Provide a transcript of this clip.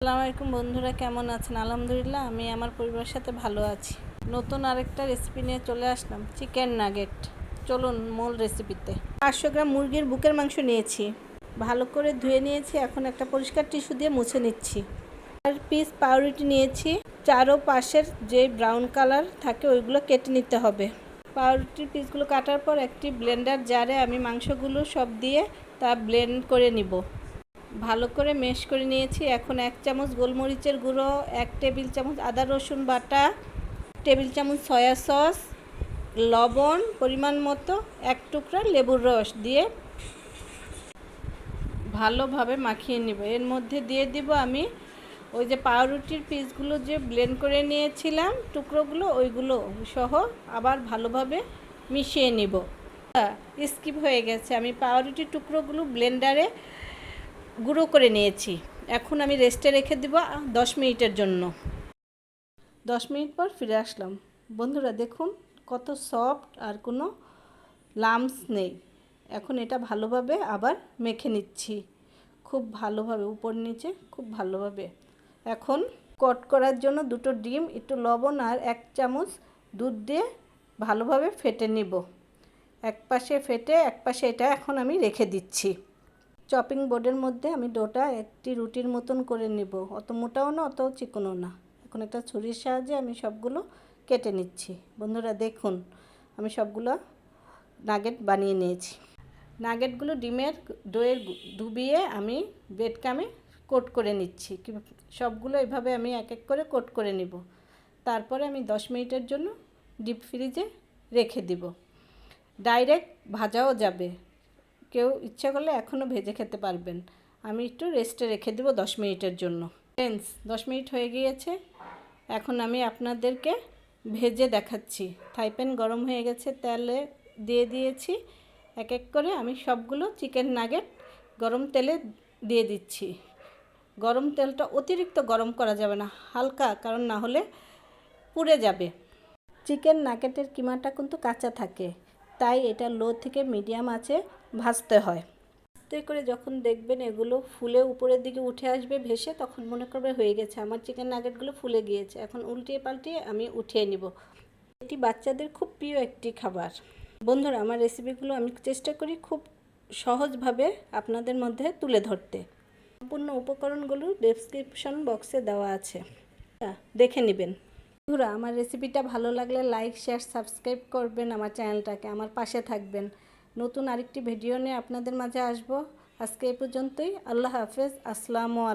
আসসালামু আলাইকুম বন্ধুরা, কেমন আছেন? আলহামদুলিল্লাহ, আমি আমার পরিবারের সাথে ভালো আছি। নতুন আরেকটা রেসিপি নিয়ে চলে আসলাম, চিকেন নাগেট। চলুন মূল রেসিপিতে। 500 গ্রাম মুরগির বুকের মাংস নিয়েছি, ভালো করে ধুয়ে নিয়েছি। এখন একটা পরিষ্কার টিস্যু দিয়ে মুছে নিচ্ছি। আর পিস পাউরুটি নিয়েছি, চারো পাশের যে ব্রাউন কালার থাকে ওইগুলো কেটে নিতে হবে। পাউরুটির পিসগুলো কাটার পর একটি ব্লেন্ডার জারে আমি মাংসগুলো সব দিয়ে তা ব্লেন্ড করে নিব। ভালো করে মেশ করে নিয়েছি। এখন 1 চামচ গোলমরিচের গুঁড়ো, 1 টেবিল চামচ আদা রসুন বাটা, টেবিল চামচ সয়া সস, লবণ পরিমাণ মতো, 1 টুকরা লেবুর রস দিয়ে ভালোভাবে মাখিয়ে নিব। এর মধ্যে দিয়ে দিব আমি ওই যে পাউরুটির পিসগুলো যে ব্লেন্ড করে নিয়েছিলাম, টুকরোগুলো ওইগুলো সহ আবার ভালোভাবে মিশিয়ে নিব। স্কিপ হয়ে গেছে, আমি পাউরুটির টুকরোগুলো ব্লেন্ডারে গুঁড়ো করে নিয়েছি। এখন আমি রেস্টে রেখে দিব 10 মিনিটের জন্য। 10 মিনিট পর ফিরে আসলাম। বন্ধুরা দেখুন কত সফট, আর কোনো লাম্পস নেই। এখন এটা ভালোভাবে আবার মেখে নিচ্ছি, খুব ভালোভাবে উপর নিচে খুব ভালোভাবে। এখন কট করার জন্য 2টো ডিম, একটু লবণ আর 1 চামচ দুধ দিয়ে ভালোভাবে ফেটে নিব। এক পাশে ফেটে এক পাশে এটা এখন আমি রেখে দিচ্ছি। চপিং বোর্ডের মধ্যে আমি ডোটা একটি রুটির মতন করে নেব, অত মোটাও না অত চিকনও না। এখন একটা ছুরির সাহায্যে আমি সবগুলো কেটে নিচ্ছি। বন্ধুরা দেখুন আমি সবগুলো নাগেট বানিয়ে নিয়েছি। নাগেটগুলো ডিমের দইয়ের ডুবিয়ে আমি ব্রেড ক্রামে কোট করে নিচ্ছি। সবগুলো এভাবে আমি এক এক করে কোট করে নিব। তারপরে আমি 10 মিনিটের জন্য ডিপ ফ্রিজে রেখে দিব। ডাইরেক্ট ভাজাও যাবে, কেউ ইচ্ছা করলে এখনও ভেজে খেতে পারবেন। আমি একটু রেস্টে রেখে দেবো 10 মিনিটের জন্য। ফ্রেন্ডস 10 মিনিট হয়ে গিয়েছে, এখন আমি আপনাদেরকে ভেজে দেখাচ্ছি। ফ্রাই প্যান গরম হয়ে গেছে, তেলে দিয়ে দিয়েছি। এক এক করে আমি সবগুলো চিকেন নাগেট গরম তেলে দিয়ে দিচ্ছি। গরম তেলটা অতিরিক্ত গরম করা যাবে না, হালকা, কারণ না হলে পুড়ে যাবে। চিকেন নাগেটের কিমাটা কিন্তু কাঁচা থাকে, তাই এটা লো থেকে মিডিয়াম আঁচে ভাজতে হয়। আস্তে করে যখন দেখবেন এগুলো ফুলে উপরের দিকে উঠে আসবে ভেসে, তখন মনে করবে হয়ে গেছে। আমার চিকেন নাগেটগুলো ফুলে গিয়েছে। এখন উল্টিয়ে পাল্টিয়ে আমি উঠিয়ে নিব। এটি বাচ্চাদের খুব প্রিয় একটি খাবার। বন্ধুরা আমার রেসিপিগুলো আমি চেষ্টা করি খুব সহজভাবে আপনাদের মধ্যে তুলে ধরতে। সম্পূর্ণ উপকরণগুলো ডেসক্রিপশন বক্সে দেওয়া আছে, দেখে নেবেন। বন্ধুরা আমার রেসিপিটা ভালো লাগলে লাইক শেয়ার সাবস্ক্রাইব করবেন আমার চ্যানেলটাকে, আমার পাশে থাকবেন। নতুন আরেকটি ভিডিও নিয়ে আপনাদের মাঝে আসবো। আজকে এই পর্যন্তই। আল্লাহ হাফেজ। আসসালামু আলাইকুম।